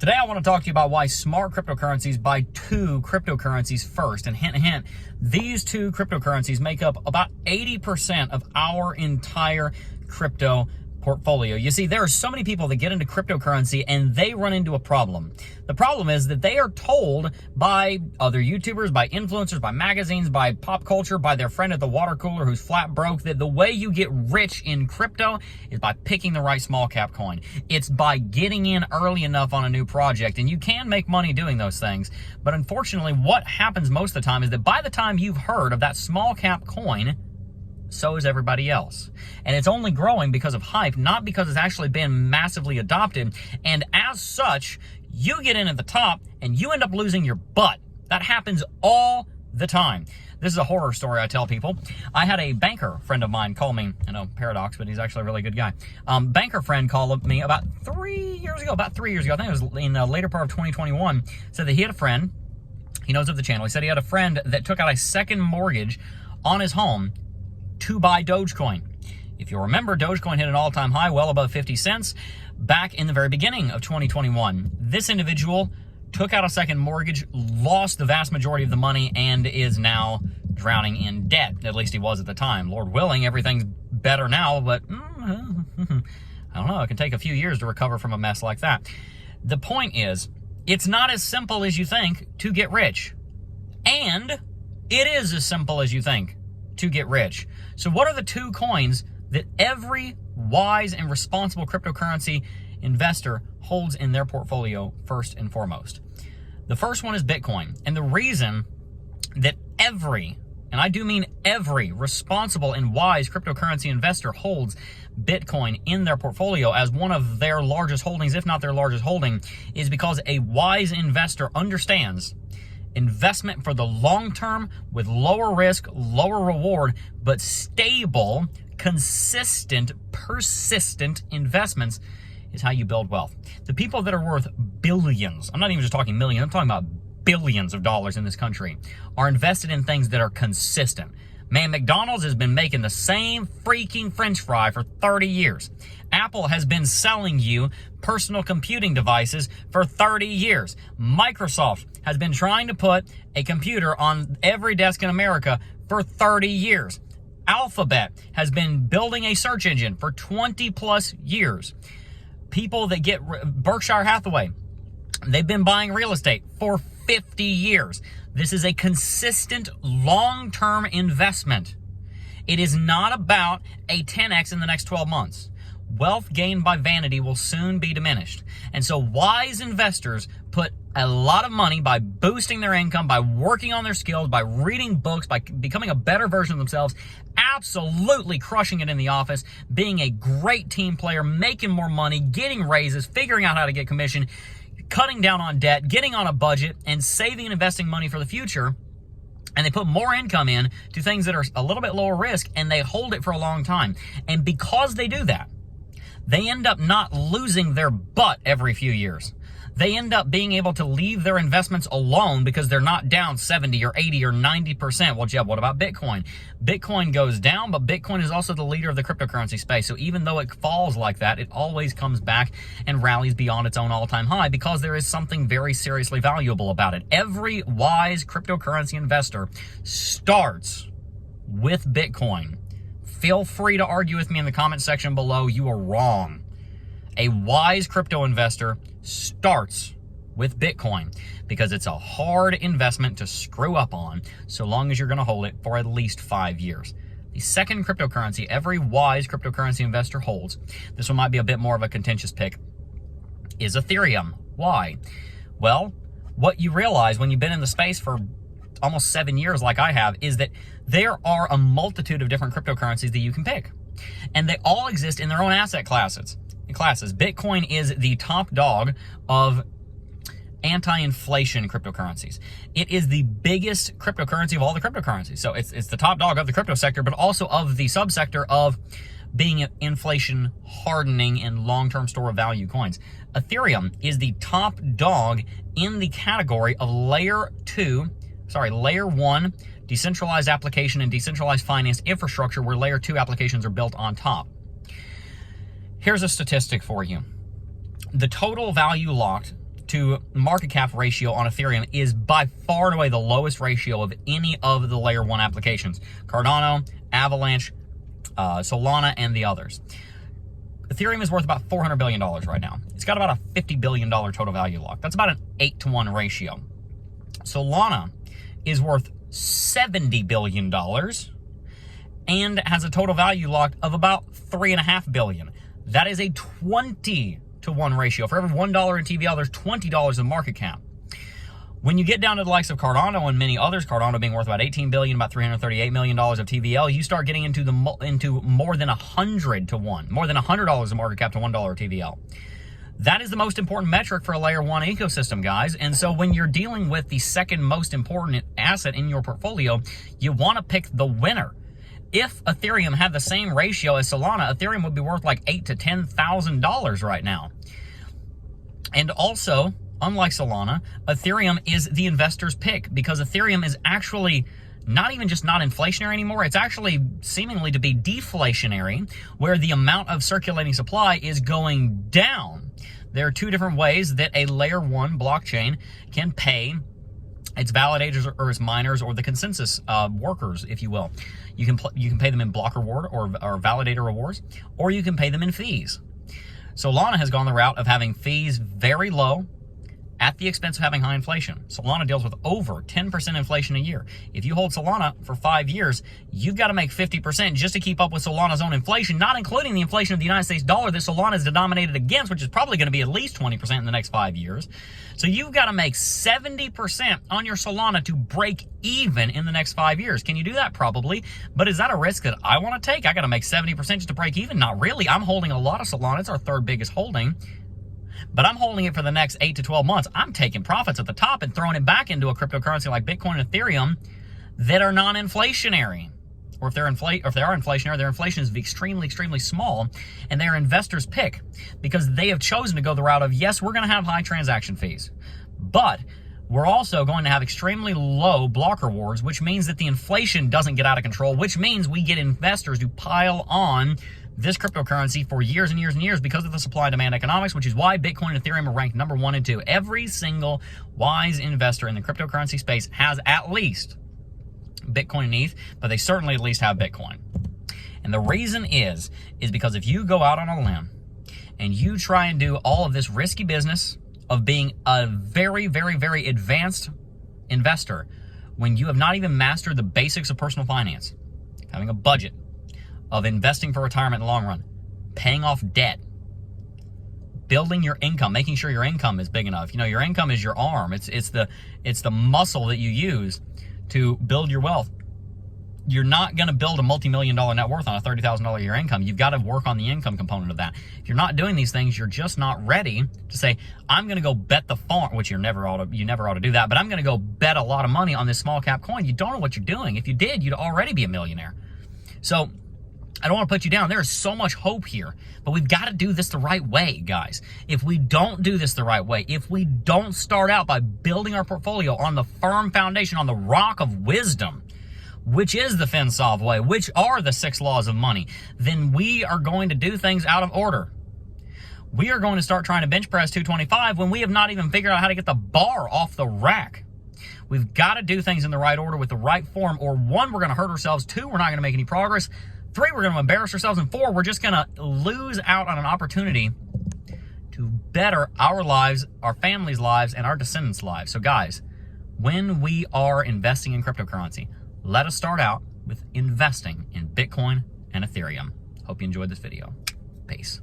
Today I want to talk to you about why smart cryptocurrencies buy two cryptocurrencies first. And hint, hint, these two cryptocurrencies make up about 80% of our entire crypto portfolio. You see, there are so many people that get into cryptocurrency and they run into a problem. The problem is that they are told by other YouTubers, by influencers, by magazines, by pop culture, by their friend at the water cooler who's flat broke, that the way you get rich in crypto is by picking the right small cap coin. It's by getting in early enough on a new project, and you can make money doing those things. But unfortunately, what happens most of the time is that by the time you've heard of that small cap coin, so is everybody else. And it's only growing because of hype, not because it's actually been massively adopted. And as such, you get in at the top and you end up losing your butt. That happens all the time. This is a horror story I tell people. I had a banker friend of mine call me, I know, paradox, but he's actually a really good guy. Banker friend called me about 3 years ago, I think it was in the later part of 2021, said that he had a friend, he knows of the channel, he said he had a friend that took out a second mortgage on his home to buy Dogecoin. If you remember, Dogecoin hit an all-time high, well above 50 cents, back in the very beginning of 2021. This individual took out a second mortgage, lost the vast majority of the money, and is now drowning in debt. At least he was at the time. Lord willing, everything's better now, but I don't know, it can take a few years to recover from a mess like that. The point is, it's not as simple as you think to get rich. And it is as simple as you think to get rich. So what are the two coins that every wise and responsible cryptocurrency investor holds in their portfolio first and foremost? The first one is Bitcoin. And the reason that every, and I do mean every, responsible and wise cryptocurrency investor holds Bitcoin in their portfolio as one of their largest holdings, if not their largest holding, is because a wise investor understands investment for the long term with lower risk, lower reward, but stable, consistent, persistent investments is how you build wealth. The people that are worth billions, I'm not even just talking millions, I'm talking about billions of dollars in this country, are invested in things that are consistent. Man, McDonald's has been making the same freaking French fry for 30 years. Apple has been selling you personal computing devices for 30 years. Microsoft has been trying to put a computer on every desk in America for 30 years. Alphabet has been building a search engine for 20 plus years. People that get Berkshire Hathaway, they've been buying real estate for 50 years. This is a consistent long-term investment. It is not about a 10x in the next 12 months. Wealth gained by vanity will soon be diminished. And so wise investors put a lot of money by boosting their income, by working on their skills, by reading books, by becoming a better version of themselves, absolutely crushing it in the office, being a great team player, making more money, getting raises, figuring out how to get commission, cutting down on debt, getting on a budget, and saving and investing money for the future. And they put more income in to things that are a little bit lower risk, and they hold it for a long time. And because they do that, they end up not losing their butt every few years. They end up being able to leave their investments alone because they're not down 70 or 80 or 90%. Well, Jeb, what about Bitcoin? Bitcoin goes down, but Bitcoin is also the leader of the cryptocurrency space. So even though it falls like that, it always comes back and rallies beyond its own all-time high because there is something very seriously valuable about it. Every wise cryptocurrency investor starts with Bitcoin. Feel free to argue with me in the comment section below. You are wrong. A wise crypto investor starts with Bitcoin because it's a hard investment to screw up on so long as you're going to hold it for at least 5 years. The second cryptocurrency every wise cryptocurrency investor holds, this one might be a bit more of a contentious pick, is Ethereum. Why? Well, what you realize when you've been in the space for almost 7 years like I have is that there are a multitude of different cryptocurrencies that you can pick. And they all exist in their own asset classes. Bitcoin is the top dog of anti-inflation cryptocurrencies. It is the biggest cryptocurrency of all the cryptocurrencies. So it's the top dog of the crypto sector, but also of the subsector of being inflation hardening and long-term store of value coins. Ethereum is the top dog in the category of layer 1 decentralized application and decentralized finance infrastructure, where layer 2 applications are built on top. Here's a statistic for you. The total value locked to market cap ratio on Ethereum is by far and away the lowest ratio of any of the layer 1 applications. Cardano, Avalanche, Solana, and the others. Ethereum is worth about $400 billion right now. It's got about a $50 billion total value lock. That's about an 8-to-1 ratio. Solana is worth $70 billion and has a total value locked of about $3.5 billion. That is a 20-to-1 ratio. For every $1 in TVL, there's $20 in market cap. When you get down to the likes of Cardano and many others, Cardano being worth about $18 billion, about $338 million of TVL, you start getting into more than 100-to-1, more than $100 in market cap to $1 TVL. That is the most important metric for a layer 1 ecosystem, guys. And so when you're dealing with the second most important asset in your portfolio, you want to pick the winner. If Ethereum had the same ratio as Solana, Ethereum would be worth like $8,000 to $10,000 right now. And also, unlike Solana, Ethereum is the investor's pick because Ethereum is actually not even just not inflationary anymore. It's actually seemingly to be deflationary, where the amount of circulating supply is going down. There are two different ways that a layer 1 blockchain can pay its validators or its miners or the consensus workers, if you will. You can pay them in block reward or validator rewards, or you can pay them in fees. Solana has gone the route of having fees very low at the expense of having high inflation. Solana deals with over 10% inflation a year. If you hold Solana for 5 years, you've got to make 50% just to keep up with Solana's own inflation, not including the inflation of the United States dollar that Solana is denominated against, which is probably going to be at least 20% in the next 5 years. So you've got to make 70% on your Solana to break even in the next 5 years. Can you do that? Probably. But is that a risk that I want to take? I got to make 70% just to break even? Not really. I'm holding a lot of Solana. It's our third biggest holding. But I'm holding it for the next 8 to 12 months. I'm taking profits at the top and throwing it back into a cryptocurrency like Bitcoin and Ethereum that are non-inflationary. Or if they are inflationary, their inflation is extremely, extremely small, and they're investors' pick because they have chosen to go the route of, yes, we're going to have high transaction fees, but we're also going to have extremely low block rewards, which means that the inflation doesn't get out of control, which means we get investors to pile on this cryptocurrency for years and years and years because of the supply and demand economics, which is why Bitcoin and Ethereum are ranked number 1 and 2. Every single wise investor in the cryptocurrency space has at least Bitcoin and ETH, but they certainly at least have Bitcoin. And the reason is because if you go out on a limb and you try and do all of this risky business of being a very, very, very advanced investor when you have not even mastered the basics of personal finance, having a budget, of investing for retirement in the long run, paying off debt, building your income, making sure your income is big enough. You know, your income is your arm. It's the muscle that you use to build your wealth. You're not going to build a multi-million-dollar net worth on a $30,000 a year income. You've got to work on the income component of that. If you're not doing these things, you're just not ready to say, I'm going to go bet the farm, which you never ought to do that, but I'm going to go bet a lot of money on this small cap coin. You don't know what you're doing. If you did, you'd already be a millionaire. So I don't want to put you down. There is so much hope here, but we've got to do this the right way, guys. If we don't do this the right way, if we don't start out by building our portfolio on the firm foundation, on the rock of wisdom, which is the FinSolve way, which are the 6 laws of money, then we are going to do things out of order. We are going to start trying to bench press 225 when we have not even figured out how to get the bar off the rack. We've got to do things in the right order with the right form, or 1, we're going to hurt ourselves, 2, we're not going to make any progress, 3, we're going to embarrass ourselves, and 4, we're just going to lose out on an opportunity to better our lives, our families' lives, and our descendants' lives. So guys, when we are investing in cryptocurrency, let us start out with investing in Bitcoin and Ethereum. Hope you enjoyed this video. Peace.